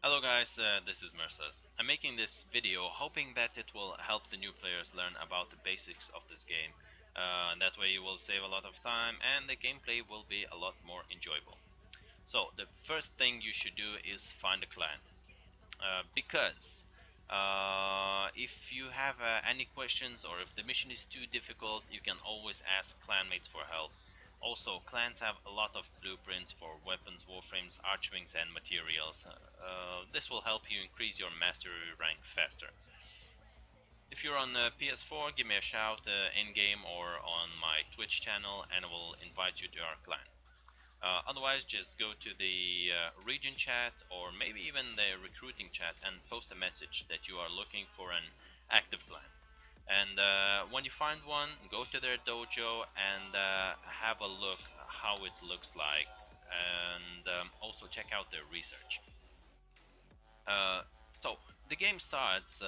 Hello guys, this is Mersaz. I'm making this video hoping that it will help the new players learn about the basics of this game. That way you will save a lot of time and the gameplay will be a lot more enjoyable. So the first thing you should do is find a clan. Because if you have any questions or if the mission is too difficult, you can always ask clanmates for help. Also, clans have a lot of blueprints for weapons, warframes, archwings and materials. This will help you increase your mastery rank faster. If you're on PS4, give me a shout in-game or on my Twitch channel and I will invite you to our clan. Otherwise, just go to the region chat or maybe even the recruiting chat and post a message that you are looking for an active clan. And when you find one, go to their dojo and have a look how it looks like, and also check out their research. So the game starts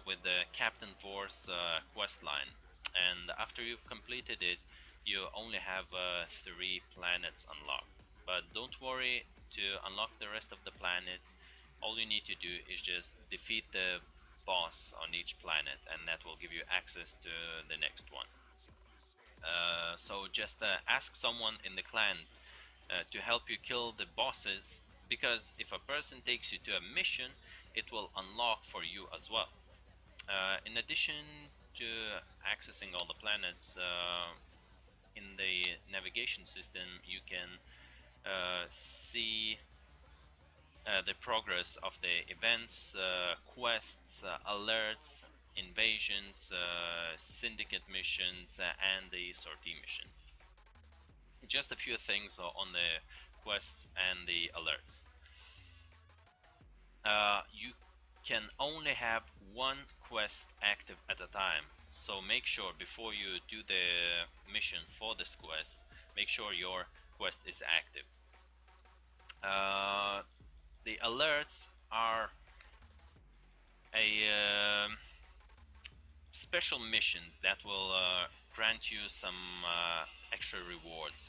with the Captain Vor's quest line, and after you've completed it, you only have 3 planets unlocked. But don't worry, to unlock the rest of the planets, all you need to do is just defeat the boss on each planet, and that will give you access to the next one. So just ask someone in the clan to help you kill the bosses, because if a person takes you to a mission, it will unlock for you as well. In addition to accessing all the planets, in the navigation system you can see the progress of the events, quests, alerts, invasions, syndicate missions, and the sortie missions. Just a few things on the quests and the alerts. You can only have one quest active at a time, so make sure before you do the mission for this quest, make sure your quest is active. The alerts are a special missions that will grant you some extra rewards.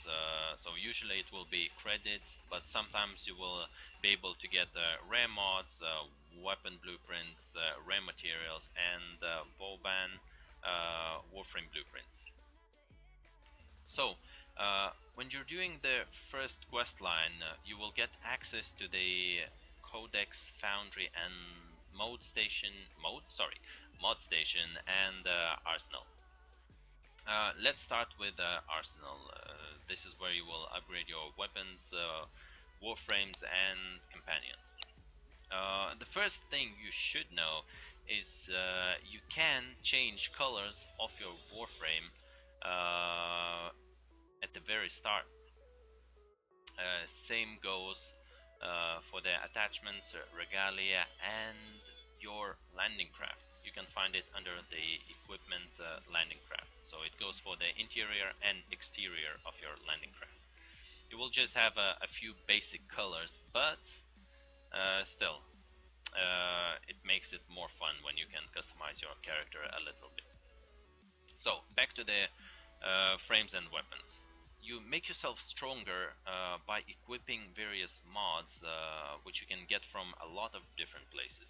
So usually it will be credits, but sometimes you will be able to get rare mods, weapon blueprints, rare materials, and Volban Warframe blueprints. So when you're doing the first quest line, you will get access to the Codex Foundry and mod station and arsenal. Let's start with arsenal. This is where you will upgrade your weapons, warframes and companions. The first thing you should know is you can change colors of your warframe at the very start. Same goes for the attachments, regalia, and your landing craft. You can find it under the equipment landing craft. So it goes for the interior and exterior of your landing craft. You will just have a few basic colors, but still, it makes it more fun when you can customize your character a little bit. So back to the frames and weapons. You make yourself stronger by equipping various mods, which you can get from a lot of different places.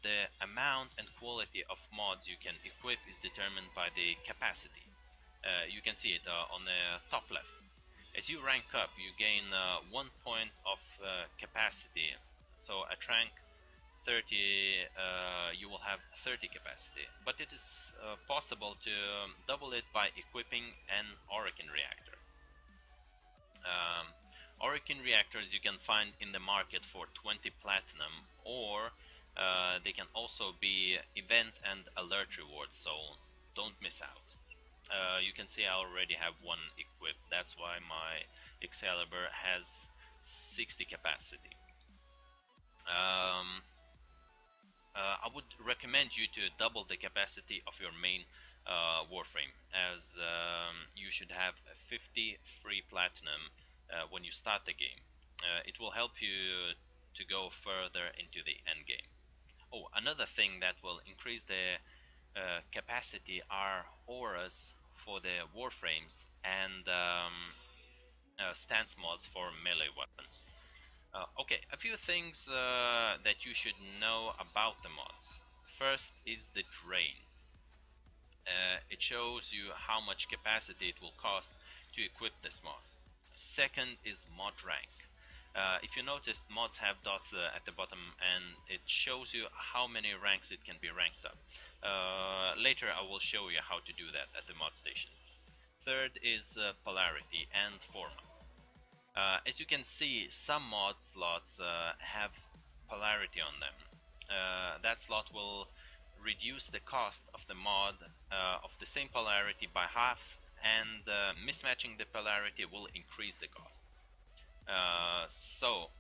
The amount and quality of mods you can equip is determined by the capacity. You can see it on the top left. As you rank up, you gain 1 point of capacity. So at rank 30, you will have 30 capacity, but it is possible to double it by equipping an Orokin reactor. Orokin reactors you can find in the market for 20 platinum, or they can also be event and alert rewards, so don't miss out. You can see I already have one equipped, that's why my Excalibur has 60 capacity. I would recommend you to double the capacity of your main Warframe, as you should have 50 free platinum when you start the game. It will help you to go further into the end game. Oh, another thing that will increase the capacity are auras for the Warframes and stance mods for melee weapons. Okay, a few things that you should know about the mods. First is the drain. It shows you how much capacity it will cost to equip this mod. Second is mod rank. If you noticed, mods have dots at the bottom, and it shows you how many ranks it can be ranked up. Later I will show you how to do that at the mod station. Third is polarity and forma. As you can see, some mod slots have polarity on them. That slot will reduce the cost of the mod of the same polarity by half, and mismatching the polarity will increase the cost. So,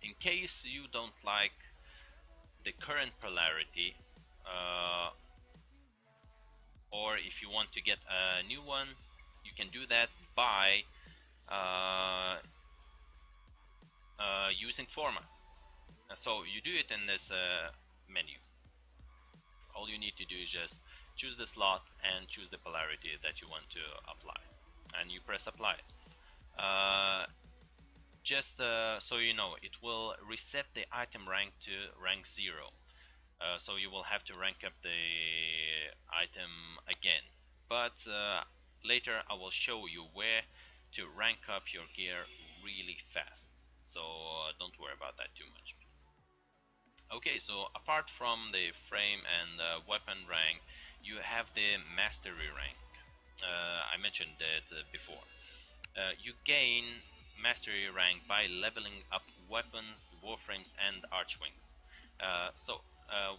in case you don't like the current polarity, uh, or if you want to get a new one, you can do that by uh, using forma. So you do it in this menu. All you need to do is just choose the slot and choose the polarity that you want to apply, and you press apply. Just so you know, it will reset the item rank to rank 0. So you will have to rank up the item again. But later I will show you where to rank up your gear really fast. So don't worry about that too much. Okay, so apart from the frame and weapon rank, you have the mastery rank. I mentioned that before. You gain mastery rank by leveling up weapons, warframes, and archwings.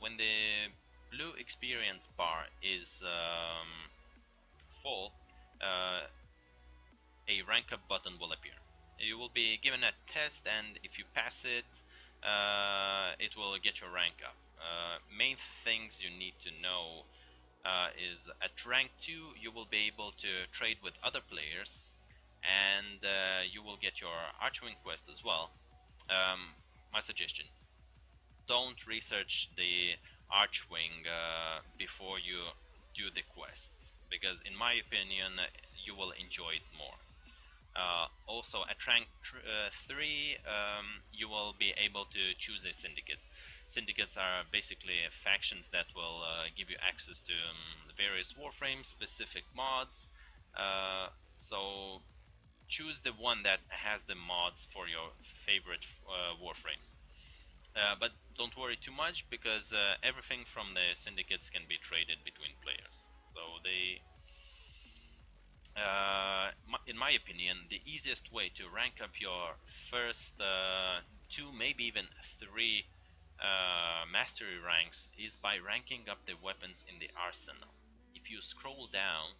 When the blue experience bar is full, a rank up button will appear. You will be given a test, and if you pass it, it will get your rank up. Main things you need to know is at rank 2 you will be able to trade with other players, and you will get your Archwing quest as well. My suggestion: don't research the Archwing before you do the quest, because in my opinion you will enjoy it more. Also at rank 3 you will be able to choose a syndicate. Syndicates are basically factions that will give you access to various Warframe specific mods. So choose the one that has the mods for your favorite Warframes. But don't worry too much, because everything from the syndicates can be traded between players. So in my opinion, the easiest way to rank up your first 2, maybe even 3 mastery ranks is by ranking up the weapons in the arsenal. If you scroll down,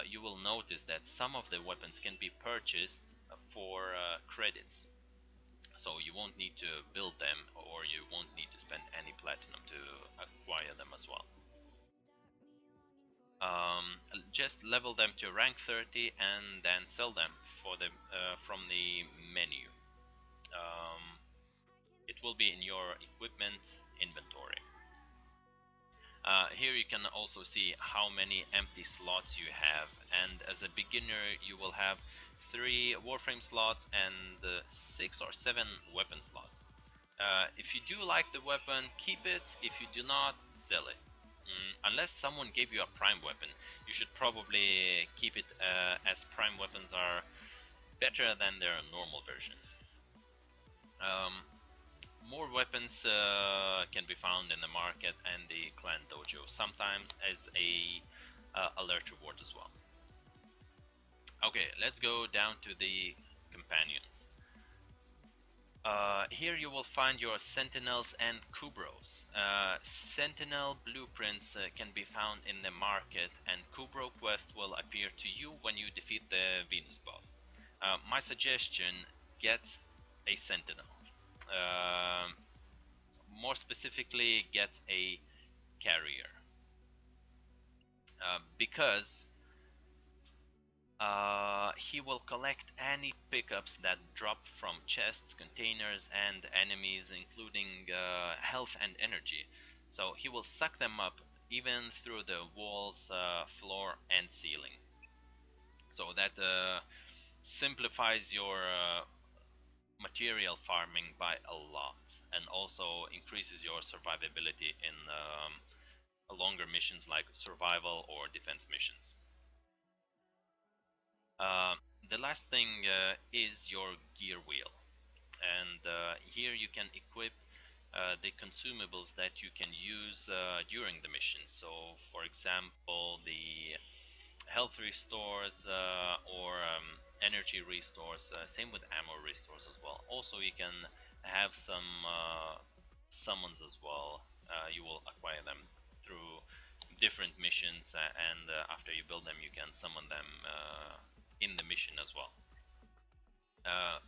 you will notice that some of the weapons can be purchased for credits. So you won't need to build them, or you won't need to spend any platinum to acquire them as well. Just level them to rank 30 and then sell them for the from the menu. It will be in your equipment inventory. Here you can also see how many empty slots you have, and as a beginner you will have 3 Warframe slots and 6 or 7 weapon slots. If you do like the weapon, keep it. If you do not, sell it. Unless someone gave you a prime weapon, you should probably keep it, as prime weapons are better than their normal versions. More weapons can be found in the market and the clan dojo, sometimes as a alert reward as well. Okay, let's go down to the companions. Here you will find your sentinels and kubros. Sentinel blueprints can be found in the market, and kubro quest will appear to you when you defeat the Venus boss. My suggestion: get a sentinel. More specifically, get a carrier, because he will collect any pickups that drop from chests, containers, and enemies, including health and energy. So he will suck them up even through the walls, floor, and ceiling. So that simplifies your material farming by a lot, and also increases your survivability in longer missions like survival or defense missions. Uh, the last thing is your gear wheel, and here you can equip the consumables that you can use during the mission. So, for example, the health restores or energy restores, same with ammo restores as well. Also, you can have some summons as well. You will acquire them through different missions, and after you build them, you can summon them in the mission as well. Uh,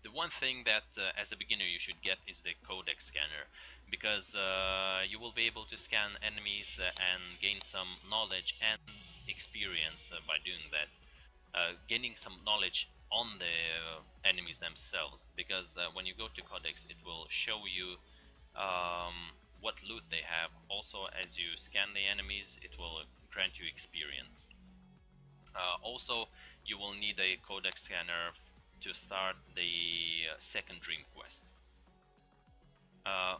the one thing that as a beginner you should get is the codex scanner, because you will be able to scan enemies and gain some knowledge and experience by doing that. Gaining some knowledge on the enemies themselves, because when you go to codex it will show you what loot they have. Also, as you scan the enemies, it will grant you experience. Also, you will need a codex scanner to start the second dream quest. I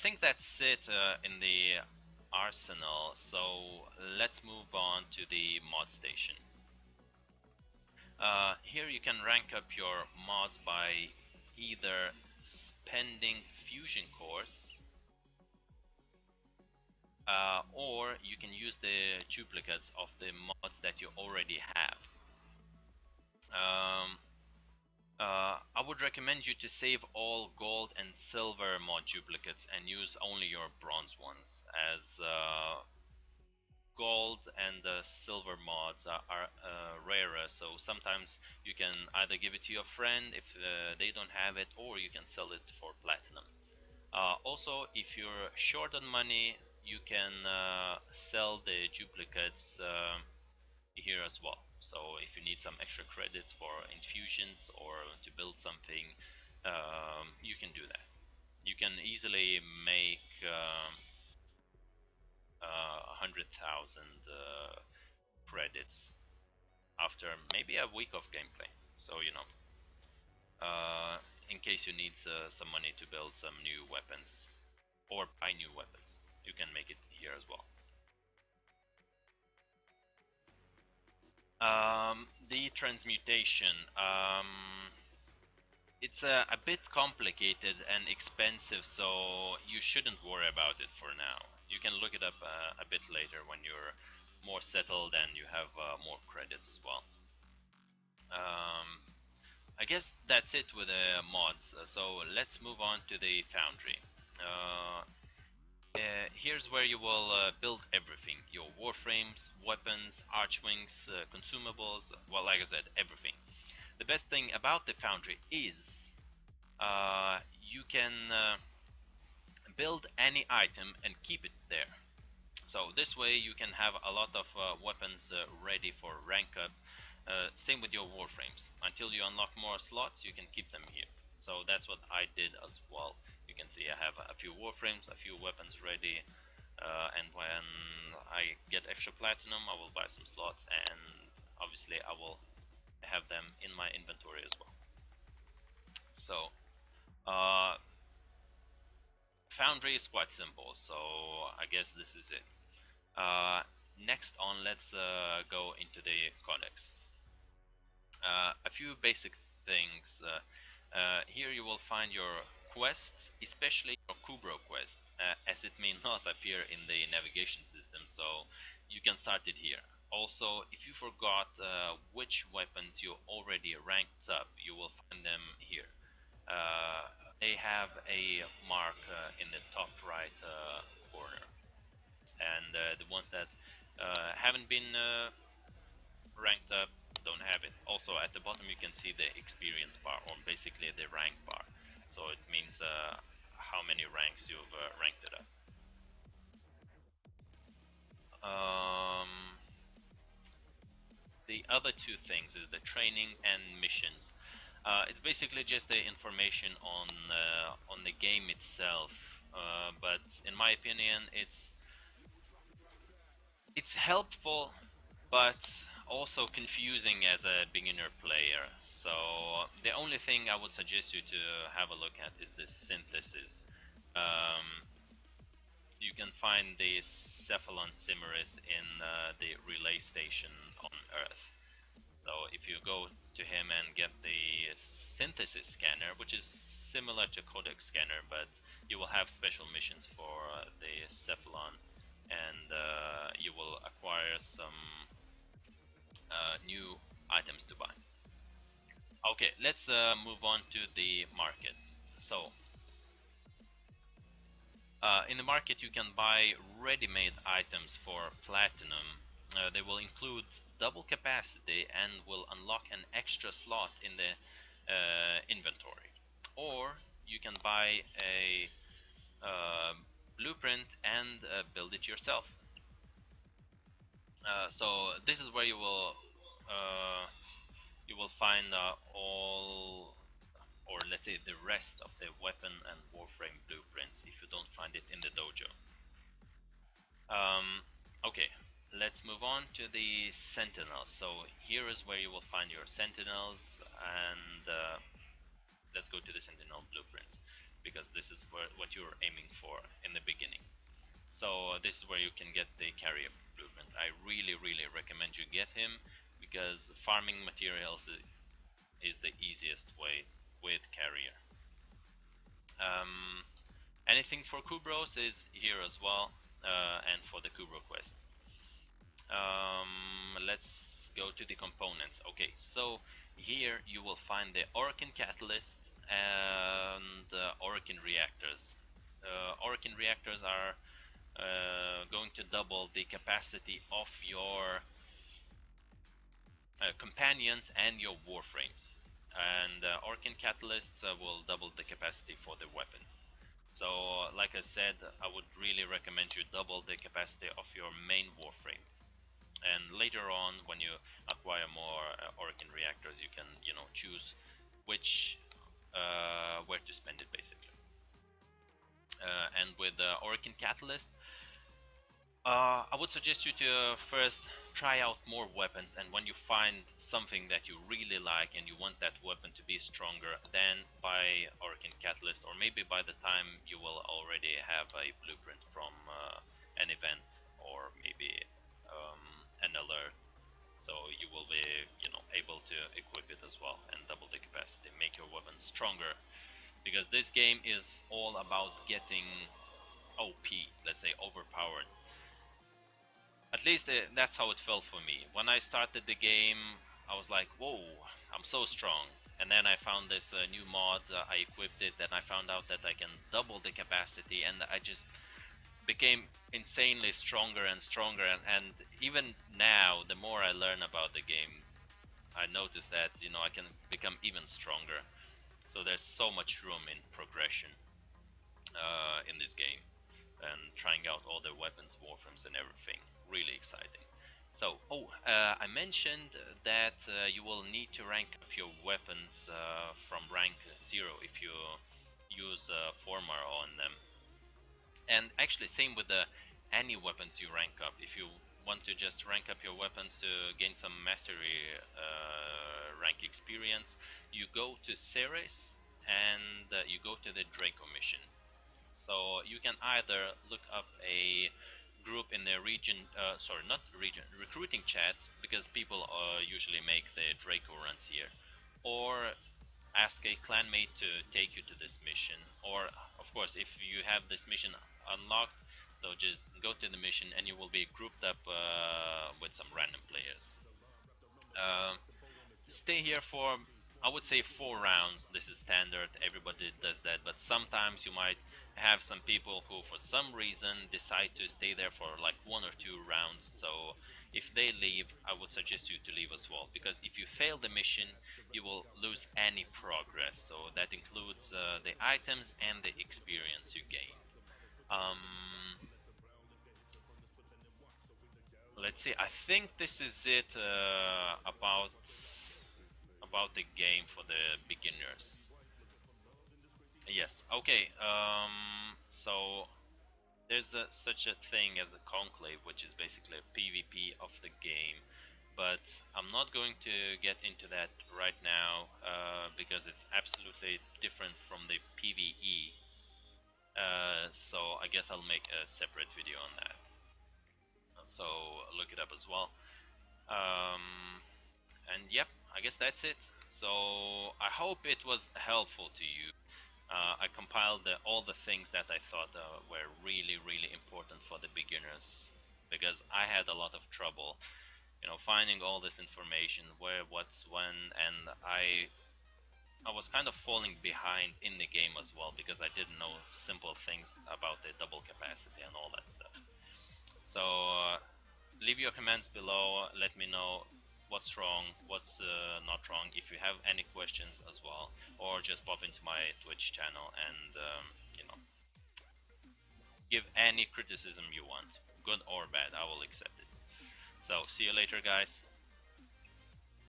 think that's it in the arsenal, so let's move on to the mod station. Here you can rank up your mods by either spending fusion cores, or you can use the duplicates of the mods that you already have. I would recommend you to save all gold and silver mod duplicates and use only your bronze ones, as gold and silver mods are rarer, so sometimes you can either give it to your friend if they don't have it, or you can sell it for platinum. Also, if you're short on money, you can sell the duplicates here as well. So if you need some extra credits for infusions or to build something, you can do that. You can easily make 100,000 credits after maybe a week of gameplay. So you know, uh, in case you need some money to build some new weapons or buy new weapons, you can make it here as well. The transmutation. It's a bit complicated and expensive, so you shouldn't worry about it for now. You can look it up a bit later when you're more settled and you have more credits as well. I guess that's it with the mods, so let's move on to the foundry. Here's where you will build everything: your warframes, weapons, archwings, consumables, well, like I said, everything. The best thing about the foundry is you can build any item and keep it there. So this way you can have a lot of weapons ready for rank up. Same with your warframes. Until you unlock more slots, you can keep them here. So that's what I did as well. You can see I have a few warframes, a few weapons ready, and when I get extra platinum, I will buy some slots, and obviously I will have them in my inventory as well. So foundry is quite simple, so I guess this is it. Next on, let's go into the codex. A few basic things. Here you will find your quests, especially your Kubro quest, as it may not appear in the navigation system, so you can start it here. Also, if you forgot which weapons you already ranked up, you will find them here. They have a mark in the top right corner, and the ones that haven't been ranked up don't have it. Also, at the bottom you can see the experience bar, or basically the rank bar, so it means how many ranks you've ranked it up. The other two things is the training and missions. It's basically just the information on the game itself, but in my opinion, it's helpful, but also confusing as a beginner player. So the only thing I would suggest you to have a look at is the synthesis. Um, you can find the Cephalon Cimeris in the relay station on Earth. So if you go to him and get the synthesis scanner, which is similar to Codex scanner, but you will have special missions for the Cephalon, and you will acquire some new items to buy. Okay, let's move on to the market. So in the market you can buy ready-made items for platinum. They will include double capacity and will unlock an extra slot in the inventory. Or you can buy a blueprint and build it yourself. So this is where you will find all, or let's say the rest of the weapon and Warframe blueprints if you don't find it in the dojo. Okay, let's move on to the Sentinels. So here is where you will find your Sentinels, and let's go to the Sentinel blueprints, because this is what you're aiming for in the beginning. So this is where you can get the carrier blueprint. I really recommend you get him, because farming materials is the easiest way with carrier. Anything for Kubros is here as well, and for the Kubro quest. Let's go to the components. Okay, so here you will find the Orokin catalyst and Orokin reactors. Orokin reactors are going to double the capacity of your companions and your warframes, and Orokin catalysts will double the capacity for the weapons. So like I said, I would really recommend you double the capacity of your main warframe. And later on, when you acquire more Orokin reactors, you can, choose which where to spend it, basically. And with Orokin Catalyst, I would suggest you to first try out more weapons, and when you find something that you really like and you want that weapon to be stronger, then buy Orokin Catalyst, or maybe by the time you will already have a blueprint from an event, or maybe an alert, so you will be able to equip it as well and double the capacity, make your weapons stronger, because this game is all about getting OP, let's say overpowered. At least that's how it felt for me. When I started the game, I was like, whoa, I'm so strong. And then I found this new mod, I equipped it, and I found out that I can double the capacity, and I just became insanely stronger and stronger. And even now, the more I learn about the game, I notice that I can become even stronger. So there's so much room in progression in this game, and trying out all the weapons, warframes, and everything. Really exciting. So, I mentioned that you will need to rank up your weapons from rank 0 if you use Formar on them. And actually, same with any weapons you rank up. If you want to just rank up your weapons to gain some mastery rank experience, you go to Ceres and you go to the Draco mission. So you can either look up a group in the region, sorry, not region, recruiting chat, because people usually make the Draco runs here, or ask a clanmate to take you to this mission, or of course if you have this mission unlocked, so just go to the mission and you will be grouped up with some random players. Stay here for, I would say, 4 rounds. This is standard, everybody does that, but sometimes you might have some people who for some reason decide to stay there for like 1 or 2 rounds. So if they leave, I would suggest you to leave as well, because if you fail the mission, you will lose any progress. So that includes the items and the experience you gain. Let's see, I think this is it about the game for the beginners. Yes, okay, so there's such a thing as a conclave, which is basically a PvP of the game. but I'm not going to get into that right now because it's absolutely different from the PvE. So I guess I'll make a separate video on that. So look it up as well. And yep, I guess that's it. So I hope it was helpful to you. I compiled all the things that I thought were really, really important for the beginners, because I had a lot of trouble, finding all this information, where, what's, when, and I was kind of falling behind in the game as well, because I didn't know simple things about the double capacity and all that stuff. So leave your comments below, let me know what's wrong, what's not wrong, if you have any questions as well, or just pop into my Twitch channel and give any criticism you want, good or bad, I will accept it. So see you later, guys.